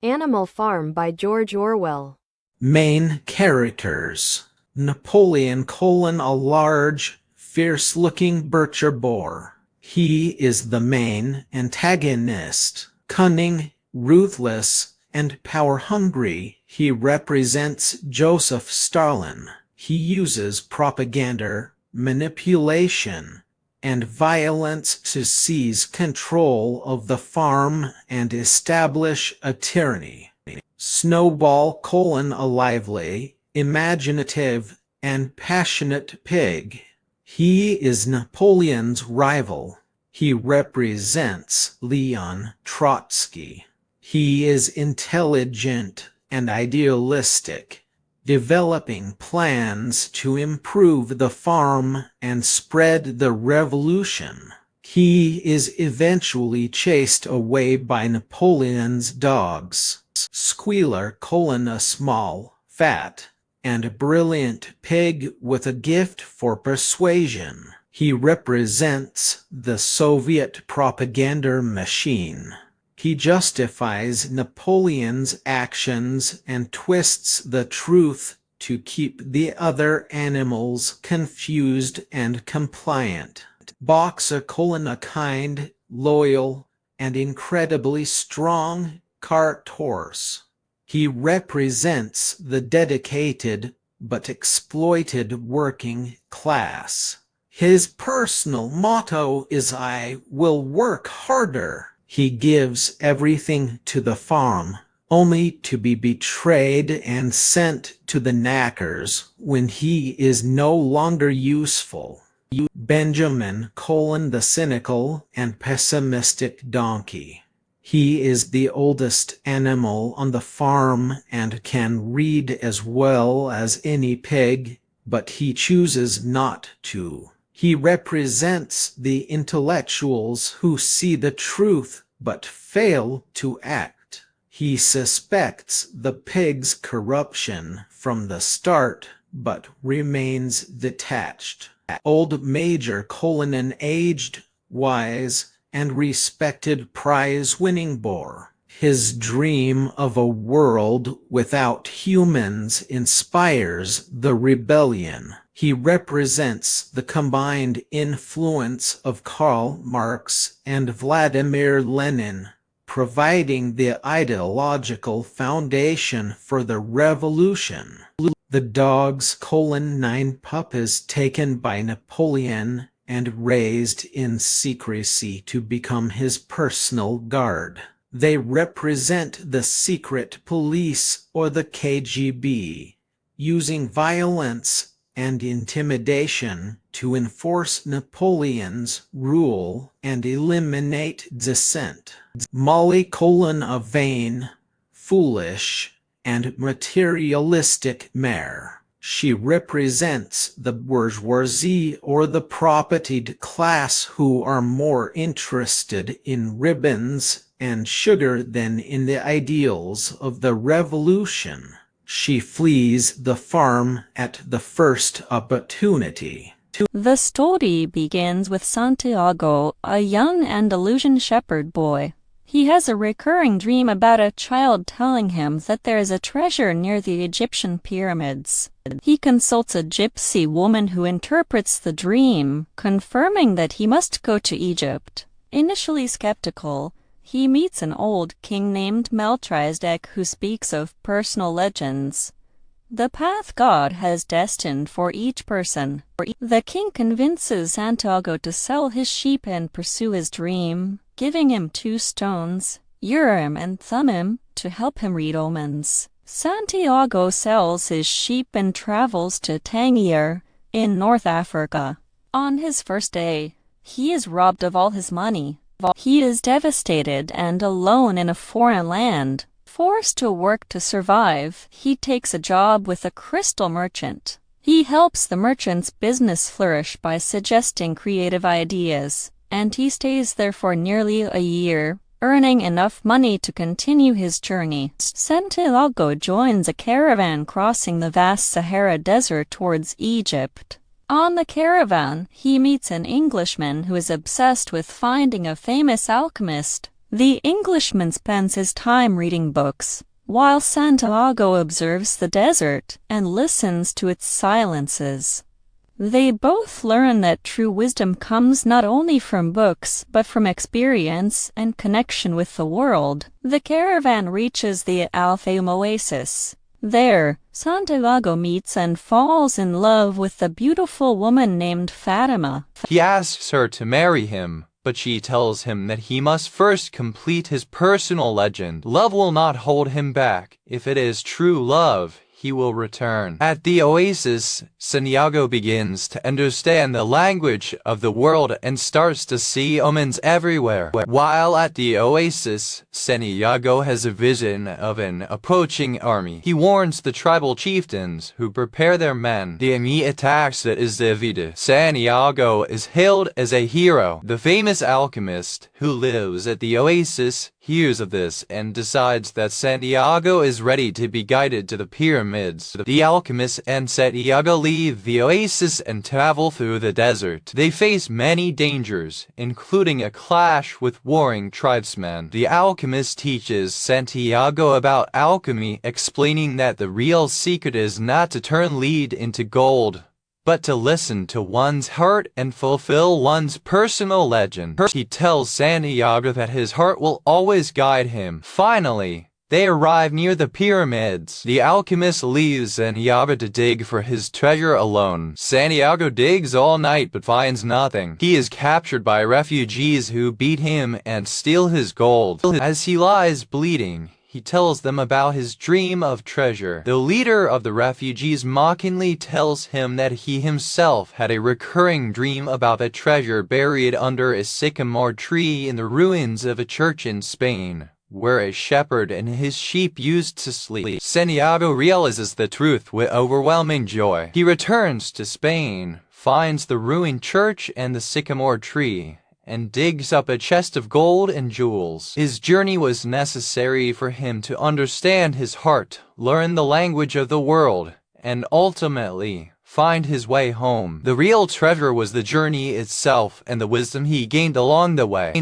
Animal Farm by George Orwell. Main characters: Napoleon: a large, fierce-looking butcher boar. He is the main antagonist. Cunning, ruthless, and power-hungry, he represents Joseph Stalin. He uses propaganda, manipulation, and violence to seize control of the farm and establish a tyranny. Snowball: a lively, imaginative, and passionate pig. He is Napoleon's rival. He represents Leon Trotsky. He is intelligent and idealistic, developing plans to improve the farm and spread the revolution. He is eventually chased away by Napoleon's dogs. Squealer: a small, fat, and brilliant pig with a gift for persuasion. He represents the Soviet propaganda machine. He justifies Napoleon's actions and twists the truth to keep the other animals confused and compliant. Boxer: a kind, loyal, and incredibly strong cart horse. He represents the dedicated but exploited working class. His personal motto is "I will work harder." He gives everything to the farm, only to be betrayed and sent to the knackers when he is no longer useful. Benjamin: the cynical and pessimistic donkey. He is the oldest animal on the farm and can read as well as any pig, but he chooses not to. He represents the intellectuals who see the truth but fail to act. He suspects the pig's corruption from the start but remains detached. Old Major: an aged, wise, and respected prize-winning boar. His dream of a world without humans inspires the rebellion. He represents the combined influence of Karl Marx and Vladimir Lenin, providing the ideological foundation for the revolution. The dogs: 9 puppies taken by Napoleon and raised in secrecy to become his personal guard. They represent the secret police or the KGB, using violence and intimidation to enforce Napoleon's rule and eliminate dissent. Molly: a vain, foolish, and materialistic mare. She represents the bourgeoisie or the propertied class who are more interested in ribbons and sugar than in the ideals of the revolution. She flees the farm at the first opportunity. The story begins with Santiago, a young Andalusian shepherd boy. He has a recurring dream about a child telling him that there is a treasure near the Egyptian pyramids. He consults a gypsy woman who interprets the dream, confirming that he must go to Egypt. Initially skeptical, he meets an old king named Melchizedek who speaks of personal legends. The path God has destined for each person. The king convinces Santiago to sell his sheep and pursue his dream, giving him 2 stones, Urim and Thummim, to help him read omens. Santiago sells his sheep and travels to Tangier in North Africa. On his first day, he is robbed of all his money. He is devastated and alone in a foreign land. Forced to work to survive, he takes a job with a crystal merchant. He helps the merchant's business flourish by suggesting creative ideas, and he stays there for nearly a year, earning enough money to continue his journey. Santiago joins a caravan crossing the vast Sahara Desert towards Egypt. On the caravan, he meets an Englishman who is obsessed with finding a famous alchemist The Englishman spends his time reading books, while Santiago observes the desert and listens to its silences. They both learn that true wisdom comes not only from books, but from experience and connection with the world. The caravan reaches the Al-Fayoum oasis. There, Santiago meets and falls in love with the beautiful woman named Fatima. He asks her to marry him, but she tells him that he must first complete his personal legend. Love will not hold him back. If it is true love, he will return. At the oasis, Santiago begins to understand the language of the world and starts to see omens everywhere. While at the oasis, Santiago has a vision of an approaching army. He warns the tribal chieftains who prepare their men. The enemy attacks the Izavide. Santiago is hailed as a hero. The famous alchemist who lives at the oasis hears of this and decides that Santiago is ready to be guided to the pyramids. The alchemist and Santiago leave the oasis and travel through the desert. They face many dangers, including a clash with warring tribesmen. The alchemist teaches Santiago about alchemy, explaining that the real secret is not to turn lead into gold, but to listen to one's heart and fulfill one's personal legend. He tells Santiago that his heart will always guide him. Finally, they arrive near the pyramids. The alchemist leaves Santiago to dig for his treasure alone. Santiago digs all night but finds nothing. He is captured by refugees who beat him and steal his gold. As he lies bleeding, he tells them about his dream of treasure. The leader of the refugees mockingly tells him that he himself had a recurring dream about a treasure buried under a sycamore tree in the ruins of a church in Spain, where a shepherd and his sheep used to sleep. Santiago realizes the truth with overwhelming joy. He returns to Spain, finds the ruined church and the sycamore tree, and digs up a chest of gold and jewels. His journey was necessary for him to understand his heart, learn the language of the world, and ultimately find his way home. The real treasure was the journey itself and the wisdom he gained along the way.